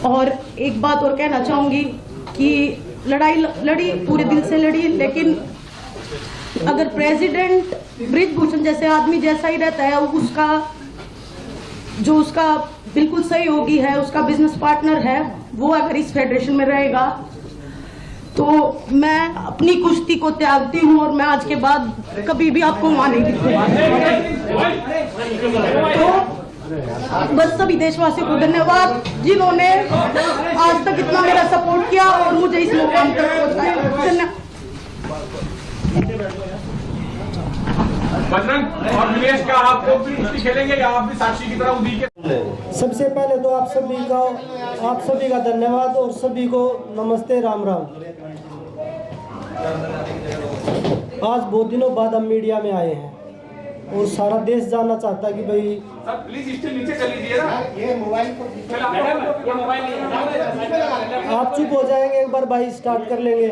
और एक बात और कहना चाहूंगी कि लड़ाई लड़ी, पूरे दिल से लड़ी, लेकिन अगर प्रेसिडेंट बृजभूषण जैसे आदमी जैसा ही रहता है, उसका बिल्कुल सहयोगी है, उसका बिजनेस पार्टनर है, वो अगर इस फेडरेशन में रहेगा तो मैं अपनी कुश्ती को त्यागती हूँ और मैं आज के बाद कभी भी आपको वहां नहीं दिखूंगा। तो बस सभी देशवासियों को धन्यवाद जिन्होंने आज तक इतना मेरा सपोर्ट किया और मुझे इस मुकाम तक पहुंचाया। धन्यवाद। बजरंग और निवेश का आप लोग भी कुश्ती खेलेंगे या आप भी साक्षी की तरह उदी के? सबसे पहले तो आप सभी का धन्यवाद और सभी को नमस्ते, राम राम। आज बहुत दिनों बाद हम मीडिया में आए हैं और सारा देश जानना चाहता है कि भाई सर प्लीज इसके नीचे कर लीजिए ना, ये मोबाइल को आप चुप हो जाएंगे एक बार भाई, स्टार्ट कर लेंगे।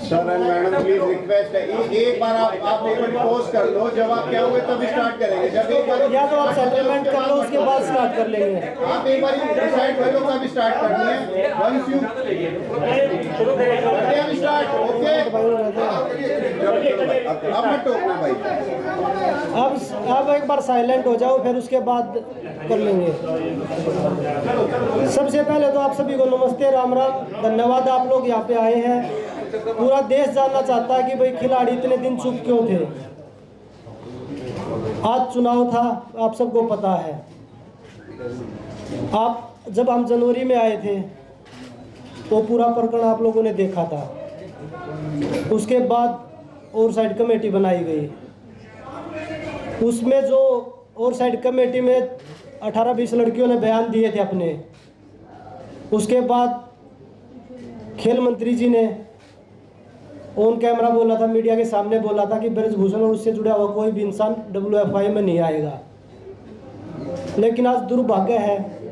Sir and madam please request है, एक बार आप एक बार पोस्ट कर लो, जवाब क्या हुए तब स्टार्ट करेंगे। जब एक बार या तो आप सेटलमेंट कर लो, उसके बाद स्टार्ट कर लेंगे। आप एक बार डिसाइड कर लो कब स्टार्ट करनी है। वंस यू करते हैं स्टार्ट, ओके। अब मत टोकना भाई। अब एक बार साइलेंट हो जाओ, फिर उसके बाद कर लेंगे। सबसे पहले तो आप सभी को नमस्ते, राम राम, धन्यवाद आप लोग यहाँ पे आए हैं। पूरा देश जानना चाहता है कि भाई खिलाड़ी इतने दिन चुप क्यों थे। आज चुनाव था, आप सबको पता है। जब हम जनवरी में आए थे तो पूरा प्रकरण आप लोगों ने देखा था। उसके बाद ओवरसाइड कमेटी बनाई गई, उसमें जो ओवरसाइड कमेटी में 18-20 लड़कियों ने बयान दिए थे अपने। उसके बाद खेल मंत्री जी ने ऑन कैमरा बोला था, मीडिया के सामने बोला था कि बृजभूषण और उससे जुड़ा हुआ कोई भी इंसान WFI में नहीं आएगा। लेकिन आज दुर्भाग्य है,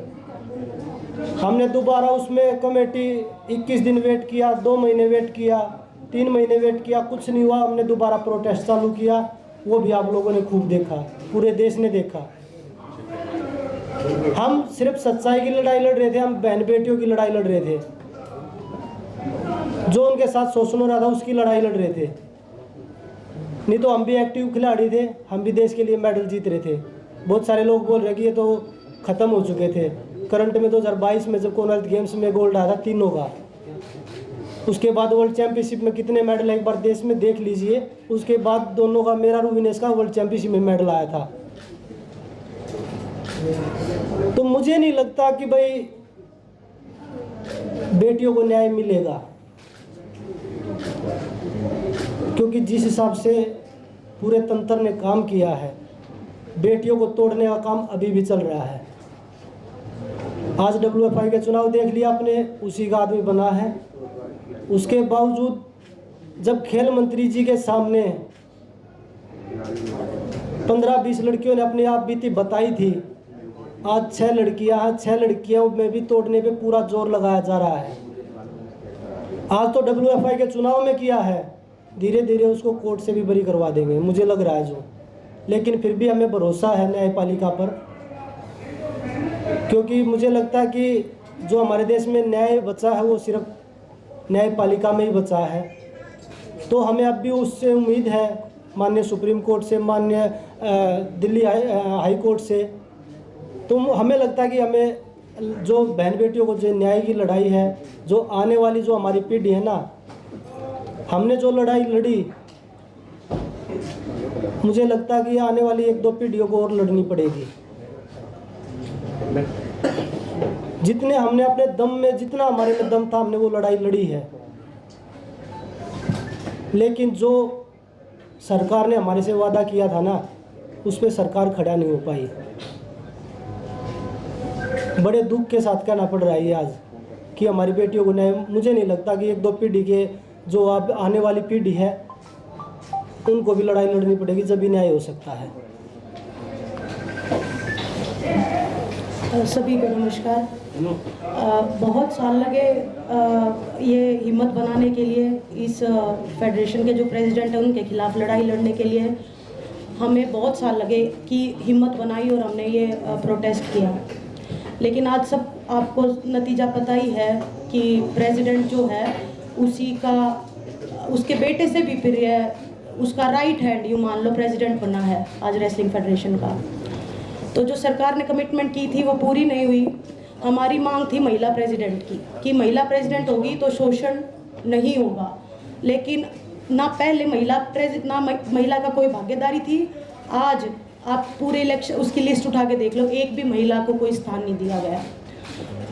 हमने दोबारा उसमें कमेटी 21 दिन वेट किया, 2 महीने वेट किया, 3 महीने वेट किया, कुछ नहीं हुआ। हमने दोबारा प्रोटेस्ट चालू किया, वो भी आप लोगों ने खूब देखा, पूरे देश ने देखा। हम सिर्फ सच्चाई की लड़ाई लड़ रहे थे, हम बहन बेटियों की लड़ाई लड़ रहे थे। जो उनके साथ शोषण हो रहा था उसकी लड़ाई लड़ रहे थे। नहीं तो हम भी एक्टिव खिलाड़ी थे, हम भी देश के लिए मेडल जीत रहे थे। बहुत सारे लोग बोल रहे कि ये तो ख़त्म हो चुके थे। करंट में 2022 में जब कॉमनवेल्थ गेम्स में गोल्ड आया था 3 का, उसके बाद वर्ल्ड चैंपियनशिप में कितने मेडल एक बार देश में देख लीजिए। उसके बाद दोनों का, मेरा रूविनेश का वर्ल्ड चैंपियनशिप में मेडल आया था। तो मुझे नहीं लगता कि भाई बेटियों को न्याय मिलेगा, क्योंकि जिस हिसाब से पूरे तंत्र ने काम किया है, बेटियों को तोड़ने का काम अभी भी चल रहा है। आज WFI के चुनाव देख लिया आपने, उसी का आदमी बना है। उसके बावजूद जब खेल मंत्री जी के सामने 15-20 लड़कियों ने अपनी आप बीती बताई थी, आज 6 लड़कियां में भी तोड़ने पे पूरा जोर लगाया जा रहा है। आज तो WFI के चुनाव में किया है, धीरे धीरे उसको कोर्ट से भी बरी करवा देंगे, मुझे लग रहा है जो। लेकिन फिर भी हमें भरोसा है न्यायपालिका पर, क्योंकि मुझे लगता है कि जो हमारे देश में न्याय बचा है वो सिर्फ न्यायपालिका में ही बचा है। तो हमें अब भी उससे उम्मीद है, माननीय सुप्रीम कोर्ट से, माननीय दिल्ली हाई कोर्ट से। तो हमें लगता है कि हमें जो बहन बेटियों को जो न्याय की लड़ाई है, जो आने वाली जो हमारी पीढ़ी है ना, हमने जो लड़ाई लड़ी, मुझे लगता है कि आने वाली 1-2 पीढ़ियों को और लड़नी पड़ेगी। जितने हमने अपने दम में, जितना हमारे में दम था, हमने वो लड़ाई लड़ी है। लेकिन जो सरकार ने हमारे से वादा किया था ना, उस पर सरकार खड़ा नहीं हो पाई। बड़े दुख के साथ कहना पड़ रहा है ये आज कि हमारी बेटियों को न्याय, मुझे नहीं लगता कि 1-2 पीढ़ी के जो अब आने वाली पीढ़ी है उनको भी लड़ाई लड़नी पड़ेगी, जब भी न्याय हो सकता है। सभी को नमस्कार। बहुत साल लगे ये हिम्मत बनाने के लिए, इस फेडरेशन के जो प्रेसिडेंट हैं उनके खिलाफ लड़ाई लड़ने के लिए। हमें बहुत साल लगे कि हिम्मत बनाई और हमने ये प्रोटेस्ट किया, लेकिन आज सब आपको नतीजा पता ही है कि प्रेसिडेंट जो है उसके बेटे से भी प्रिय है, उसका राइट हैंड यूँ मान लो प्रेसिडेंट बना है आज रेसलिंग फेडरेशन का। तो जो सरकार ने कमिटमेंट की थी वो पूरी नहीं हुई। हमारी मांग थी महिला प्रेसिडेंट की, कि महिला प्रेसिडेंट होगी तो शोषण नहीं होगा, लेकिन ना पहले महिला का कोई भागीदारी थी। आज आप पूरे इलेक्शन उसकी लिस्ट उठा के देख लो, एक भी महिला को कोई स्थान नहीं दिया गया।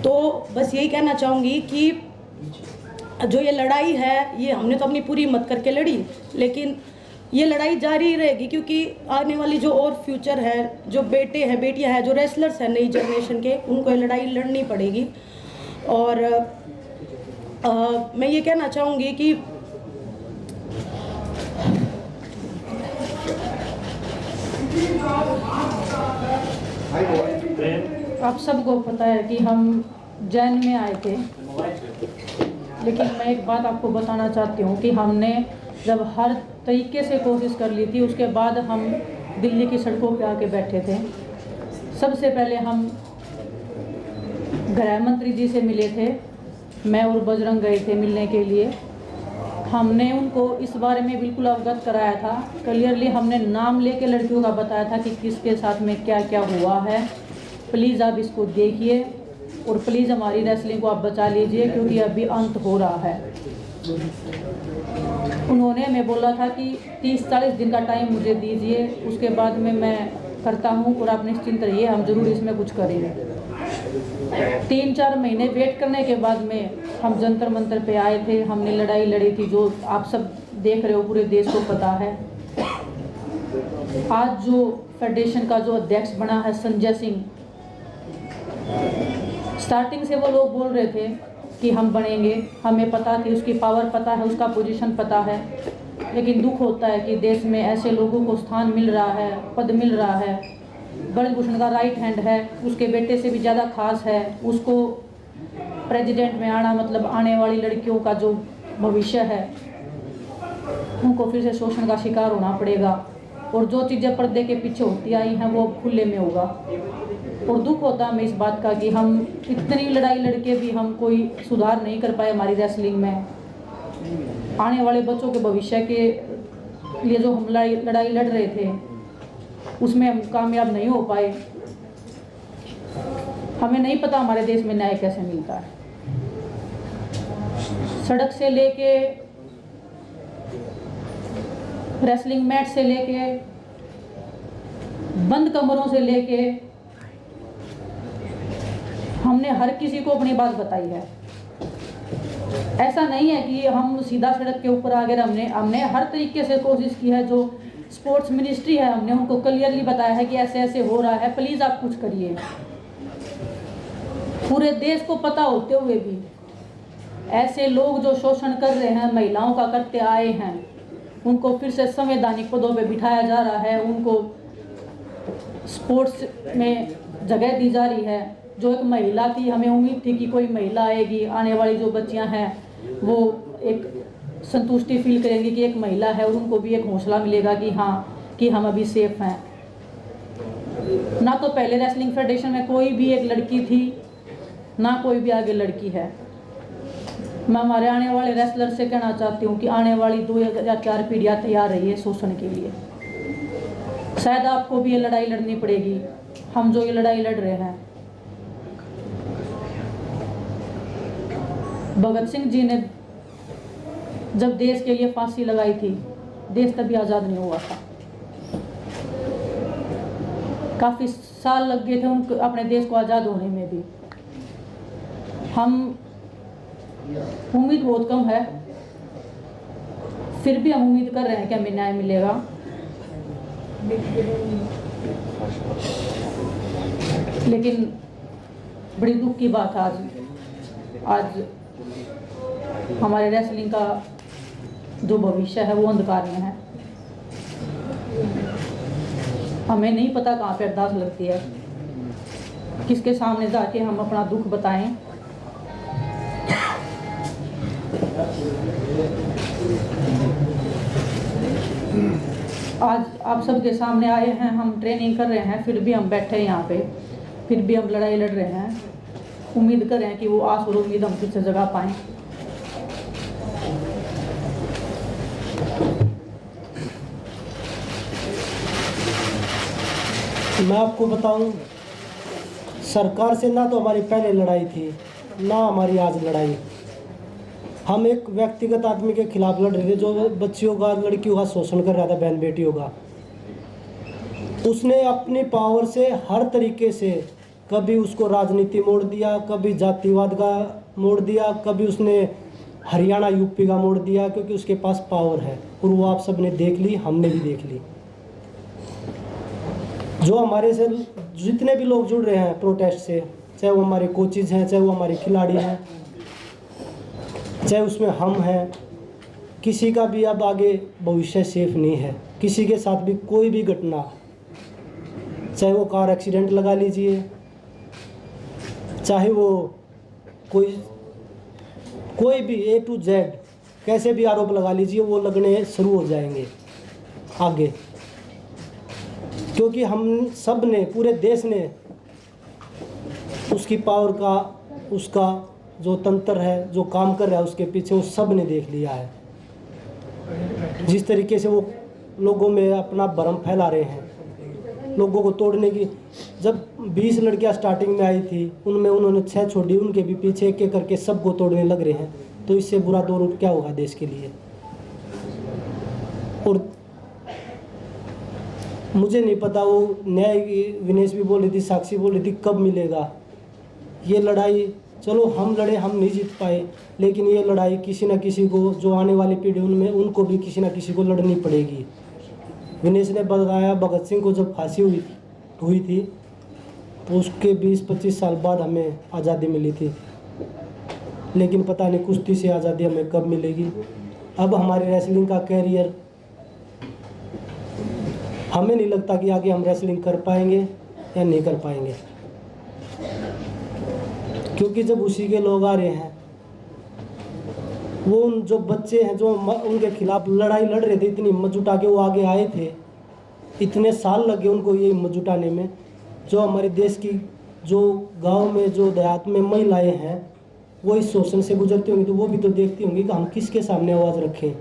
तो बस यही कहना चाहूँगी कि जो ये लड़ाई है ये हमने तो अपनी पूरी हिम्मत करके लड़ी, लेकिन ये लड़ाई जारी रहेगी, क्योंकि आने वाली जो और फ्यूचर है, जो बेटे हैं बेटियां हैं, जो रेसलर्स हैं नई जनरेशन के, उनको ये लड़ाई लड़नी पड़ेगी। और मैं ये कहना चाहूँगी कि आप सबको पता है कि हम जैन में आए थे, लेकिन मैं एक बात आपको बताना चाहती हूँ कि हमने जब हर तरीके से कोशिश कर ली थी, उसके बाद हम दिल्ली की सड़कों पे आके बैठे थे। सबसे पहले हम गृह मंत्री जी से मिले थे, मैं और बजरंग गए थे मिलने के लिए। हमने उनको इस बारे में बिल्कुल अवगत कराया था, क्लियरली हमने नाम लेके लड़कियों का बताया था कि किसके साथ में क्या क्या हुआ है। प्लीज़ आप इसको देखिए और प्लीज़ हमारी रेसलिंग को आप बचा लीजिए, क्योंकि अभी अंत हो रहा है। उन्होंने हमें बोला था कि 30-40 दिन का टाइम मुझे दीजिए, उसके बाद में मैं करता हूँ और आप निश्चिंत रहिए, हम ज़रूर इसमें कुछ करेंगे। 3-4 महीने वेट करने के बाद में हम जंतर मंतर पे आए थे, हमने लड़ाई लड़ी थी, जो आप सब देख रहे हो, पूरे देश को पता है। आज जो फेडरेशन का जो अध्यक्ष बना है संजय सिंह, स्टार्टिंग से वो लोग बोल रहे थे कि हम बनेंगे, हमें पता थी, उसकी पावर पता है, उसका पोजीशन पता है, लेकिन दुख होता है कि देश में ऐसे लोगों को स्थान मिल रहा है, पद मिल रहा है। ब्रजभूषण का राइट हैंड है, उसके बेटे से भी ज़्यादा खास है, उसको प्रेसिडेंट में आना मतलब आने वाली लड़कियों का जो भविष्य है उनको फिर से शोषण का शिकार होना पड़ेगा, और जो चीज़ें पर्दे के पीछे होती आई हैं वो खुले में होगा। और दुख होता है हमें इस बात का कि हम इतनी लड़ाई लड़के भी हम कोई सुधार नहीं कर पाए हमारी रेसलिंग में। आने वाले बच्चों के भविष्य के लिए जो हम लड़ाई लड़ रहे थे उसमें हम कामयाब नहीं हो पाए। हमें नहीं पता हमारे देश में न्याय कैसे मिलता है। सड़क से लेके रेसलिंग मैट से लेके बंद कमरों से लेके हमने हर किसी को अपनी बात बताई है। ऐसा नहीं है कि हम सीधा सड़क के ऊपर आ गए, हमने हर तरीके से कोशिश की है। जो स्पोर्ट्स मिनिस्ट्री है हमने उनको क्लियरली बताया है कि ऐसे ऐसे हो रहा है, प्लीज़ आप कुछ करिए। पूरे देश को पता होते हुए भी ऐसे लोग जो शोषण कर रहे हैं, महिलाओं का करते आए हैं, उनको फिर से संवैधानिक पदों पे बिठाया जा रहा है, उनको स्पोर्ट्स में जगह दी जा रही है। जो एक महिला थी, हमें उम्मीद थी कि कोई महिला आएगी, आने वाली जो बच्चियां हैं वो एक संतुष्टि फील करेंगी कि एक महिला है, और उनको भी एक हौसला मिलेगा कि हाँ कि हम अभी सेफ हैं। ना तो पहले रेसलिंग फेडरेशन में कोई भी एक लड़की थी, ना कोई भी आगे लड़की है। मैं हमारे आने वाले रेसलर से कहना चाहती हूँ कि आने वाली 2 या 4 पीढ़ियाँ तैयार रहिए शोषण के लिए। शायद आपको भी ये लड़ाई लड़नी पड़ेगी, हम जो ये लड़ाई लड़ रहे हैं। भगत सिंह जी ने जब देश के लिए फांसी लगाई थी, देश तभी आज़ाद नहीं हुआ था। काफ़ी साल लग गए थे उनको अपने देश को आज़ाद होने में भी। हम उम्मीद बहुत कम है, फिर भी हम उम्मीद कर रहे हैं कि हमें न्याय मिलेगा। लेकिन बड़ी दुख की बात है, आज हमारे रेसलिंग का जो भविष्य है वो अंधकार में है। हमें नहीं पता कहाँ पे अरदास लगती है, किसके सामने जाके हम अपना दुख बताएं। आज आप सबके सामने आए हैं, हम ट्रेनिंग कर रहे हैं, फिर भी हम बैठे हैं यहाँ पे, फिर भी हम लड़ाई लड़ रहे हैं। उम्मीद करें कि वो आस और उम्मीद हम फिर से जगा पाएँ। मैं आपको बताऊं, सरकार से ना तो हमारी पहले लड़ाई थी, ना हमारी आज लड़ाई। हम एक व्यक्तिगत आदमी के खिलाफ लड़ रहे थे जो बच्चियों का, लड़कियों का शोषण कर रहा था, बहन बेटियों का। उसने अपनी पावर से हर तरीके से, कभी उसको राजनीति मोड़ दिया, कभी जातिवाद का मोड़ दिया, कभी उसने हरियाणा यूपी का मोड़ दिया, क्योंकि उसके पास पावर है। और वो आप सब ने देख ली, हमने भी देख ली। जो हमारे से जितने भी लोग जुड़ रहे हैं प्रोटेस्ट से, चाहे वो हमारे कोचेज हैं, चाहे वो हमारे खिलाड़ी हैं, चाहे उसमें हम हैं, किसी का भी अब आगे भविष्य सेफ नहीं है। किसी के साथ भी कोई भी घटना, चाहे वो कार एक्सीडेंट लगा लीजिए, चाहे वो कोई भी A to Z कैसे भी आरोप लगा लीजिए, वो लगने शुरू हो जाएंगे आगे। क्योंकि हम सब ने, पूरे देश ने उसकी पावर का, उसका जो तंत्र है, जो काम कर रहा है उसके पीछे, वो सब ने देख लिया है। जिस तरीके से वो लोगों में अपना भ्रम फैला रहे हैं, लोगों को तोड़ने की। जब 20 लड़कियां स्टार्टिंग में आई थी, उनमें उन्होंने 6 छोड़ी, उनके भी पीछे एक एक करके सबको तोड़ने लग रहे हैं। तो इससे बुरा दौर क्या होगा देश के लिए। और मुझे नहीं पता, वो न्याय, विनेश भी बोल रही थी, साक्षी बोल रही थी, कब मिलेगा ये लड़ाई। चलो हम लड़े, हम नहीं जीत पाए, लेकिन ये लड़ाई किसी न किसी को, जो आने वाली पीढ़ी उनमें, उनको भी किसी न किसी को लड़नी पड़ेगी। विनेश ने बताया, भगत सिंह को जब फांसी हुई थी तो उसके 20-25 साल बाद हमें आज़ादी मिली थी, लेकिन पता नहीं कुश्ती से आज़ादी हमें कब मिलेगी। अब हमारे रेसलिंग का कैरियर, हमें नहीं लगता कि आगे हम रेसलिंग कर पाएंगे या नहीं कर पाएंगे, क्योंकि जब उसी के लोग आ रहे हैं, वो उन जो बच्चे हैं जो उनके खिलाफ लड़ाई लड़ रहे थे, इतनी हिम्मत जुटा के वो आगे आए थे, इतने साल लगे उनको ये हिम्मत जुटाने में। जो हमारे देश की, जो गांव में, जो देहात में महिलाएं हैं, वो इस शोषण से गुजरती होंगी, तो वो भी तो देखती होंगी कि हम किसके सामने आवाज़ रखें।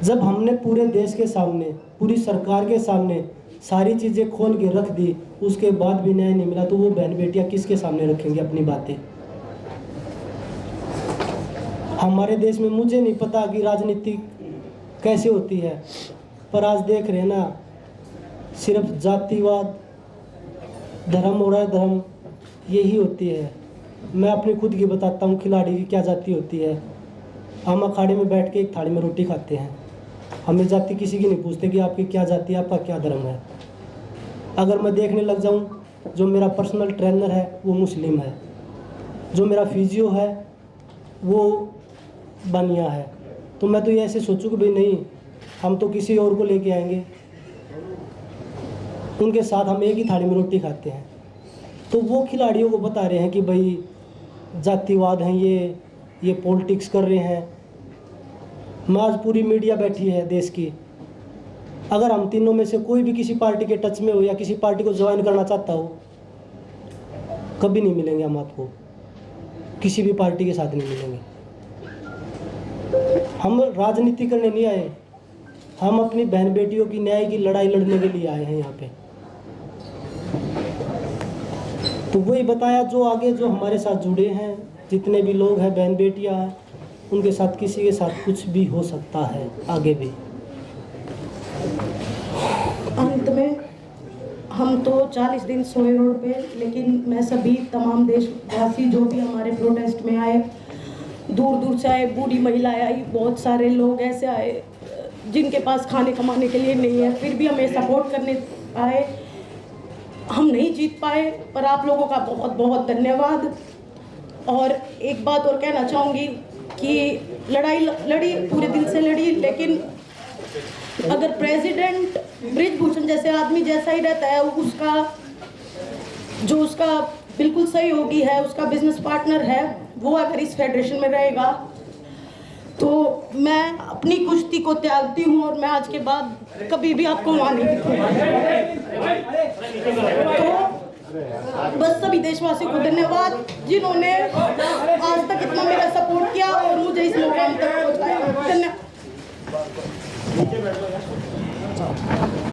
जब हमने पूरे देश के सामने, पूरी सरकार के सामने सारी चीज़ें खोल के रख दी, उसके बाद भी न्याय नहीं मिला, तो वो बहन बेटियां किसके सामने रखेंगी अपनी बातें। हमारे देश में, मुझे नहीं पता कि राजनीति कैसे होती है, पर आज देख रहे हैं ना, सिर्फ जातिवाद, धर्म हो रहा है, धर्म यही होती है। मैं अपनी खुद की बताता हूँ, खिलाड़ी की क्या जाति होती है। हम अखाड़े में बैठ के एक थाली में रोटी खाते हैं, हमें जाति किसी की नहीं पूछते कि आपकी क्या जाति है, आपका क्या धर्म है। अगर मैं देखने लग जाऊँ, जो मेरा पर्सनल ट्रेनर है वो मुस्लिम है, जो मेरा फिजियो है वो बनिया है, तो मैं तो ये ऐसे सोचूँ कि भाई नहीं, हम तो किसी और को लेके आएंगे, उनके साथ हम एक ही थाली में रोटी खाते हैं। तो वो खिलाड़ियों को बता रहे हैं कि भाई जातिवाद हैं, ये पॉलिटिक्स कर रहे हैं। मैं आज पूरी मीडिया बैठी है देश की, अगर हम तीनों में से कोई भी किसी पार्टी के टच में हो या किसी पार्टी को ज्वाइन करना चाहता हो, कभी नहीं मिलेंगे हम आपको, किसी भी पार्टी के साथ नहीं मिलेंगे। हम राजनीति करने नहीं आए, हम अपनी बहन बेटियों की न्याय की लड़ाई लड़ने के लिए आए हैं यहाँ पे। तो वही बताया, जो आगे जो हमारे साथ जुड़े हैं, जितने भी लोग हैं, बहन बेटियां हैं, उनके साथ किसी के साथ कुछ भी हो सकता है आगे भी। अंत में हम तो 40 दिन सोए रोड पे, लेकिन मैं सभी तमाम देशवासी जो भी हमारे प्रोटेस्ट में आए, दूर दूर से आए, बूढ़ी महिलाएं आई, बहुत सारे लोग ऐसे आए जिनके पास खाने कमाने के लिए नहीं है, फिर भी हमें सपोर्ट करने आए। हम नहीं जीत पाए, पर आप लोगों का बहुत बहुत धन्यवाद। और एक बात और कहना चाहूँगी कि लड़ाई लड़ी, पूरे दिल से लड़ी, लेकिन अगर प्रेसिडेंट बृजभूषण जैसे आदमी जैसा ही रहता है, उसका बिल्कुल सहयोगी है, उसका बिजनेस पार्टनर है, वो अगर इस फेडरेशन में रहेगा तो मैं अपनी कुश्ती को त्यागती हूँ और मैं आज के बाद कभी भी आपको वहाँ नहीं दिखूंगी। तो बस सभी देशवासियों को धन्यवाद जिन्होंने आज तक इतना मेरा सपोर्ट किया और मुझे इस मुकाम तक पहुँचाया। धन्यवाद।